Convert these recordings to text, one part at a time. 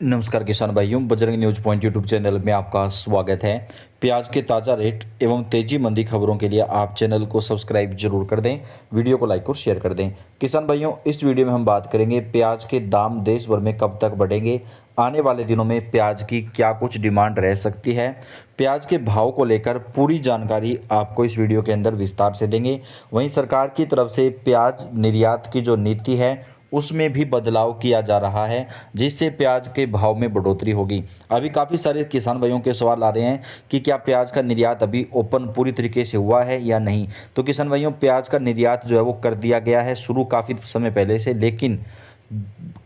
नमस्कार किसान भाइयों, Bajrang news point YouTube channel में आपका स्वागत है। प्याज के ताज़ा रेट एवं तेजी मंदी खबरों के लिए आप चैनल को सब्सक्राइब जरूर कर दें, वीडियो को लाइक और शेयर कर दें। किसान भाइयों, इस वीडियो में हम बात करेंगे प्याज के दाम देश भर में कब तक बढ़ेंगे, आने वाले दिनों में प्याज की क्या कुछ डिमांड रह सकती है, प्याज के भाव को लेकर पूरी जानकारी आपको इस वीडियो के अंदर विस्तार से देंगे। वहीं सरकार की तरफ से प्याज निर्यात की जो नीति है उसमें भी बदलाव किया जा रहा है, जिससे प्याज के भाव में बढ़ोतरी होगी। अभी काफ़ी सारे किसान भाइयों के सवाल आ रहे हैं कि क्या प्याज का निर्यात अभी ओपन पूरी तरीके से हुआ है या नहीं। तो किसान भाइयों, प्याज का निर्यात जो है वो कर दिया गया है शुरू काफ़ी समय पहले से, लेकिन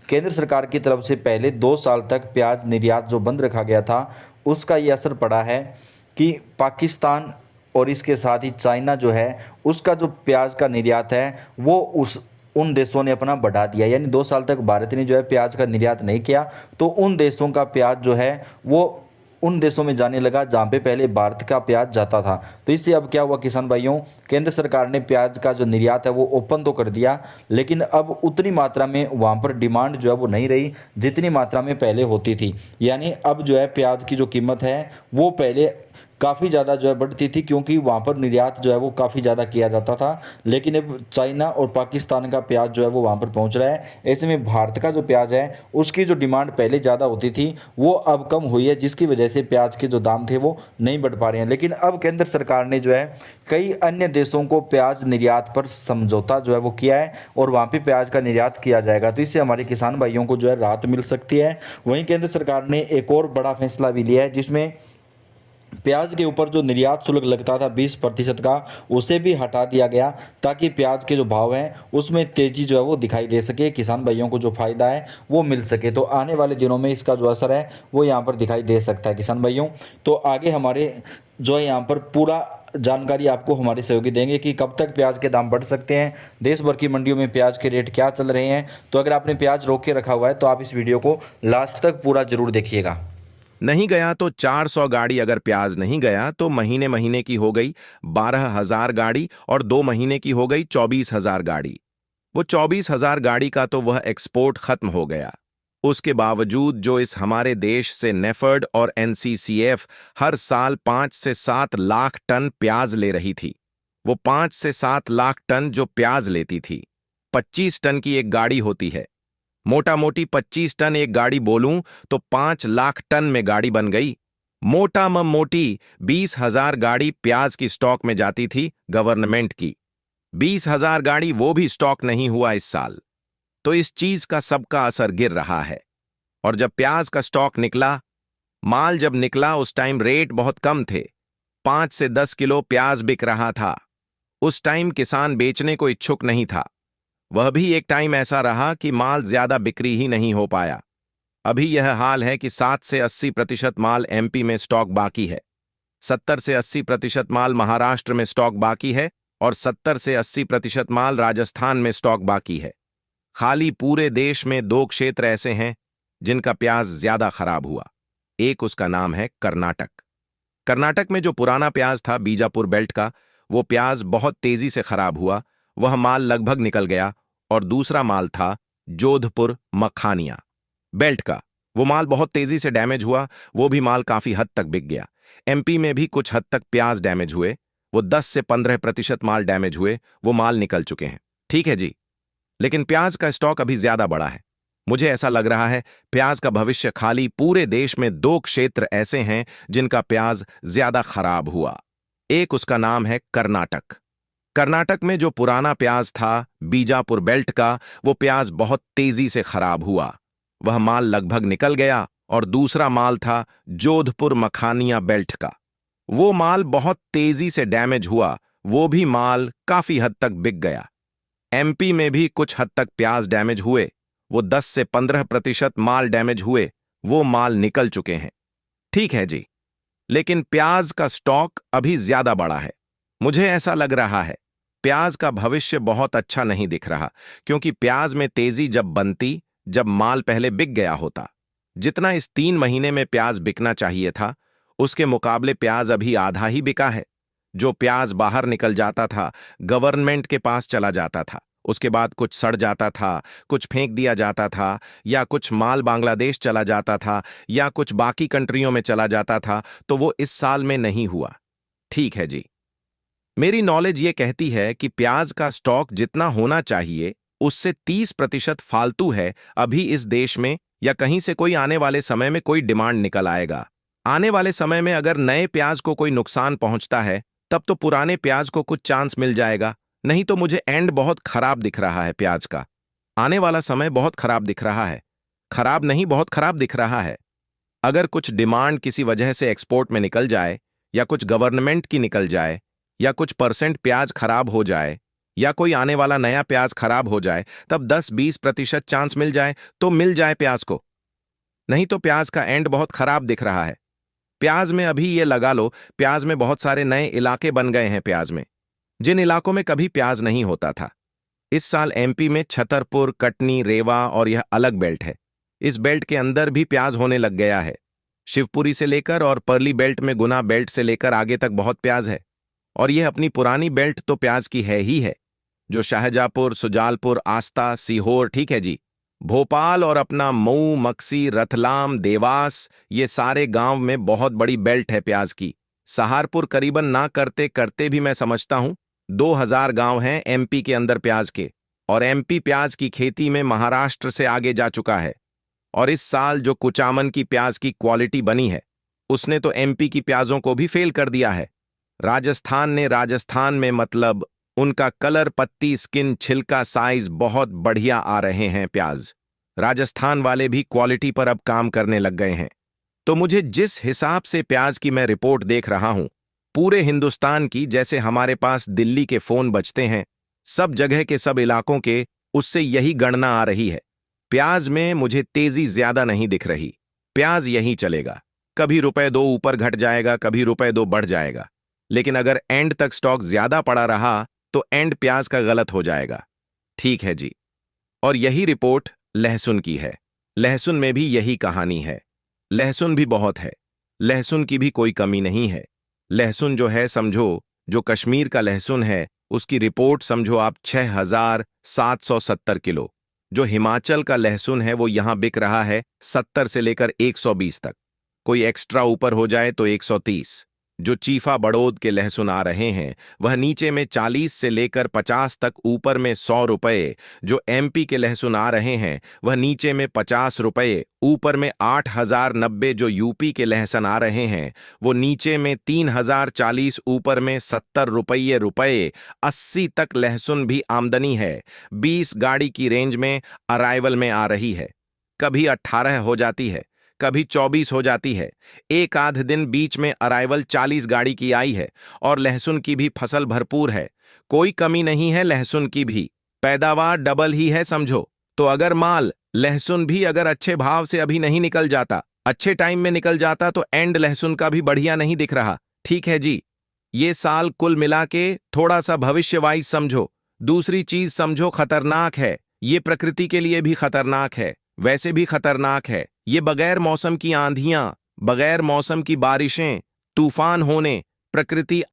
केंद्र सरकार की तरफ से पहले 2 साल तक प्याज निर्यात जो बंद रखा गया था उसका ये असर पड़ा है कि पाकिस्तान और इसके साथ ही चाइना जो है उसका जो प्याज का निर्यात है वो उन देशों ने अपना बढ़ा दिया। यानी 2 साल तक भारत ने जो है प्याज का निर्यात नहीं किया, तो उन देशों का प्याज जो है वो उन देशों में जाने लगा जहाँ पे पहले भारत का प्याज जाता था। तो इससे अब क्या हुआ किसान भाइयों, केंद्र सरकार ने प्याज का जो निर्यात है वो ओपन तो कर दिया, लेकिन अब उतनी मात्रा में वहाँ पर डिमांड जो है वो नहीं रही जितनी मात्रा में पहले होती थी। यानी अब जो है प्याज की जो कीमत है वो पहले काफ़ी ज़्यादा जो है बढ़ती थी, क्योंकि वहाँ पर निर्यात जो है वो काफ़ी ज़्यादा किया जाता था, लेकिन अब चाइना और पाकिस्तान का प्याज जो है वो वहाँ पर पहुँच रहा है। ऐसे में भारत का जो प्याज है उसकी जो डिमांड पहले ज़्यादा होती थी वो अब कम हुई है, जिसकी वजह से प्याज के जो दाम थे वो नहीं बढ़ पा रहे हैं। लेकिन अब केंद्र सरकार ने जो है कई अन्य देशों को प्याज निर्यात पर समझौता जो है वो किया है और वहाँ पर प्याज का निर्यात किया जाएगा। तो इससे हमारे किसान भाइयों को जो है राहत मिल सकती है। वहीं केंद्र सरकार ने एक और बड़ा फैसला भी लिया है, जिसमें प्याज के ऊपर जो निर्यात शुल्क लगता था 20% का, उसे भी हटा दिया गया, ताकि प्याज के जो भाव हैं उसमें तेजी जो है वो दिखाई दे सके, किसान भाइयों को जो फायदा है वो मिल सके। तो आने वाले दिनों में इसका जो असर है वो यहाँ पर दिखाई दे सकता है किसान भाइयों। तो आगे हमारे जो है यहाँ पर पूरा जानकारी आपको हमारे सहयोगी देंगे कि कब तक प्याज के दाम बढ़ सकते हैं, देश भर की मंडियों में प्याज के रेट क्या चल रहे हैं। तो अगर आपने प्याज रोक के रखा हुआ है तो आप इस वीडियो को लास्ट तक पूरा जरूर देखिएगा। नहीं गया तो 400 गाड़ी, अगर प्याज नहीं गया तो महीने महीने की हो गई 12,000 गाड़ी और 2 महीने की हो गई 24,000 गाड़ी। वो 24,000 गाड़ी का तो वह एक्सपोर्ट खत्म हो गया। उसके बावजूद जो इस हमारे देश से नेफर्ड और एनसीसीएफ हर साल 5 से 7 लाख टन प्याज ले रही थी, वो 5 से 7 लाख टन जो प्याज लेती थी, 25 टन की एक गाड़ी होती है। मोटा मोटी 25 टन एक गाड़ी बोलूं तो 5 लाख टन में गाड़ी बन गई। मोटा म मोटी 20,000 गाड़ी प्याज की स्टॉक में जाती थी गवर्नमेंट की। 20,000 गाड़ी वो भी स्टॉक नहीं हुआ इस साल। तो इस चीज का सबका असर गिर रहा है। और जब प्याज का स्टॉक निकला, माल जब निकला उस टाइम रेट बहुत कम थे, 5 से 10 किलो प्याज बिक रहा था। उस टाइम किसान बेचने को इच्छुक नहीं था। वह भी एक टाइम ऐसा रहा कि माल ज्यादा बिक्री ही नहीं हो पाया। अभी यह हाल है कि 7 से 80% माल एमपी में स्टॉक बाकी है, 70 से 80% माल महाराष्ट्र में स्टॉक बाकी है और 70 से 80% माल राजस्थान में स्टॉक बाकी है। खाली पूरे देश में 2 क्षेत्र ऐसे हैं जिनका प्याज ज्यादा खराब हुआ। एक उसका नाम है कर्नाटक। कर्नाटक में जो पुराना प्याज था बीजापुर बेल्ट का, वो प्याज बहुत तेजी से खराब हुआ, वह माल लगभग निकल गया। और दूसरा माल था जोधपुर मखानिया बेल्ट का, वो माल बहुत तेजी से डैमेज हुआ, वो भी माल काफी हद तक बिक गया। एमपी में भी कुछ हद तक प्याज डैमेज हुए, वो 10 से 15% माल डैमेज हुए, वो माल निकल चुके हैं। ठीक है जी, लेकिन प्याज का स्टॉक अभी ज्यादा बड़ा है। मुझे ऐसा लग रहा है प्याज का भविष्य खाली पूरे देश में 2 क्षेत्र ऐसे हैं जिनका प्याज ज्यादा खराब हुआ। एक उसका नाम है कर्नाटक। कर्नाटक में जो पुराना प्याज था बीजापुर बेल्ट का, वो प्याज बहुत तेजी से खराब हुआ, वह माल लगभग निकल गया। और दूसरा माल था जोधपुर मखानिया बेल्ट का, वो माल बहुत तेजी से डैमेज हुआ, वो भी माल काफी हद तक बिक गया। एमपी में भी कुछ हद तक प्याज डैमेज हुए, वो 10 से 15% माल डैमेज हुए, वो माल निकल चुके हैं। ठीक है जी, लेकिन प्याज का स्टॉक अभी ज्यादा बड़ा है। मुझे ऐसा लग रहा है प्याज का भविष्य बहुत अच्छा नहीं दिख रहा, क्योंकि प्याज में तेजी जब बनती जब माल पहले बिक गया होता। जितना इस 3 महीने में प्याज बिकना चाहिए था उसके मुकाबले प्याज अभी आधा ही बिका है। जो प्याज बाहर निकल जाता था, गवर्नमेंट के पास चला जाता था, उसके बाद कुछ सड़ जाता था, कुछ फेंक दिया जाता था, या कुछ माल बांग्लादेश चला जाता था, या कुछ बाकी कंट्रियों में चला जाता था, तो वो इस साल में नहीं हुआ। ठीक है जी। मेरी नॉलेज ये कहती है कि प्याज का स्टॉक जितना होना चाहिए उससे 30% फालतू है अभी इस देश में, या कहीं से कोई आने वाले समय में कोई डिमांड निकल आएगा। आने वाले समय में अगर नए प्याज को कोई नुकसान पहुंचता है तब तो पुराने प्याज को कुछ चांस मिल जाएगा, नहीं तो मुझे एंड बहुत खराब दिख रहा है प्याज का। आने वाला समय बहुत खराब दिख रहा है। खराब नहीं, बहुत खराब दिख रहा है। अगर कुछ डिमांड किसी वजह से एक्सपोर्ट में निकल जाए, या कुछ गवर्नमेंट की निकल जाए, या कुछ % प्याज खराब हो जाए, या कोई आने वाला नया प्याज खराब हो जाए, तब 10-20% चांस मिल जाए तो मिल जाए प्याज को, नहीं तो प्याज का एंड बहुत खराब दिख रहा है। प्याज में अभी ये लगा लो, प्याज में बहुत सारे नए इलाके बन गए हैं प्याज में, जिन इलाकों में कभी प्याज नहीं होता था। इस साल एमपी में छतरपुर, कटनी, रेवा और यह अलग बेल्ट है। इस बेल्ट के अंदर भी प्याज होने लग गया है। शिवपुरी से लेकर और पर्ली बेल्ट में गुना बेल्ट से लेकर आगे तक बहुत प्याज है। और यह अपनी पुरानी बेल्ट तो प्याज की है ही है, जो शाहजहाँपुर, सुजालपुर, आस्था, सीहोर, ठीक है जी, भोपाल और अपना मऊ, मक्सी, रतलाम, देवास, ये सारे गांव में बहुत बड़ी बेल्ट है प्याज की। सहारपुर करीबन ना करते करते भी मैं समझता हूं 2000 गांव हैं एमपी के अंदर प्याज के, और एमपी प्याज की खेती में महाराष्ट्र से आगे जा चुका है। और इस साल जो कुचामन की प्याज की क्वालिटी बनी है उसने तो एमपी की प्याजों को भी फेल कर दिया है। राजस्थान में मतलब उनका कलर, पत्ती, स्किन, छिलका, साइज बहुत बढ़िया आ रहे हैं प्याज। राजस्थान वाले भी क्वालिटी पर अब काम करने लग गए हैं। तो मुझे जिस हिसाब से प्याज की मैं रिपोर्ट देख रहा हूं, पूरे हिंदुस्तान की, जैसे हमारे पास दिल्ली के फोन बजते हैं, सब जगह के सब इलाकों के, उससे यही गणना आ रही है। प्याज में मुझे तेजी ज्यादा नहीं दिख रही। प्याज यही चलेगा, कभी ₹2 ऊपर घट जाएगा, कभी ₹2 बढ़ जाएगा। लेकिन अगर एंड तक स्टॉक ज्यादा पड़ा रहा तो एंड प्याज का गलत हो जाएगा। ठीक है जी। और यही रिपोर्ट लहसुन की है। लहसुन में भी यही कहानी है। लहसुन भी बहुत है, लहसुन की भी कोई कमी नहीं है। लहसुन जो है, समझो जो कश्मीर का लहसुन है उसकी रिपोर्ट समझो आप 6770 किलो। जो हिमाचल का लहसुन है वो यहां बिक रहा है 70 से लेकर 120 तक, कोई एक्स्ट्रा ऊपर हो जाए तो 130। जो चीफा बड़ौद के लहसुन आ रहे हैं वह नीचे में 40 से लेकर 50 तक, ऊपर में 100 रुपये। जो एमपी के लहसुन आ रहे हैं वह नीचे में 50 रुपये, ऊपर में 8090। जो यूपी के लहसुन आ रहे हैं वो नीचे में 3040, ऊपर में 70 रुपये। 80 तक लहसुन भी आमदनी है। 20 गाड़ी की रेंज में अराइवल में आ रही है। कभी 18 हो जाती है, कभी 24 हो जाती है। एक आध दिन बीच में अराइवल 40 गाड़ी की आई है। और लहसुन की भी फसल भरपूर है, कोई कमी नहीं है लहसुन की भी। पैदावार डबल ही है समझो। तो अगर माल लहसुन भी अगर अच्छे भाव से अभी नहीं निकल जाता, अच्छे टाइम में निकल जाता, तो एंड लहसुन का भी बढ़िया नहीं दिख रहा। ठीक है जी। ये साल कुल मिला के थोड़ा सा भविष्यवाणी समझो। दूसरी चीज समझो खतरनाक है, ये प्रकृति के लिए भी खतरनाक है, वैसे भी खतरनाक है। ये बगैर मौसम की आंधियां, बगैर मौसम की बारिशें, तूफान होने, प्रकृति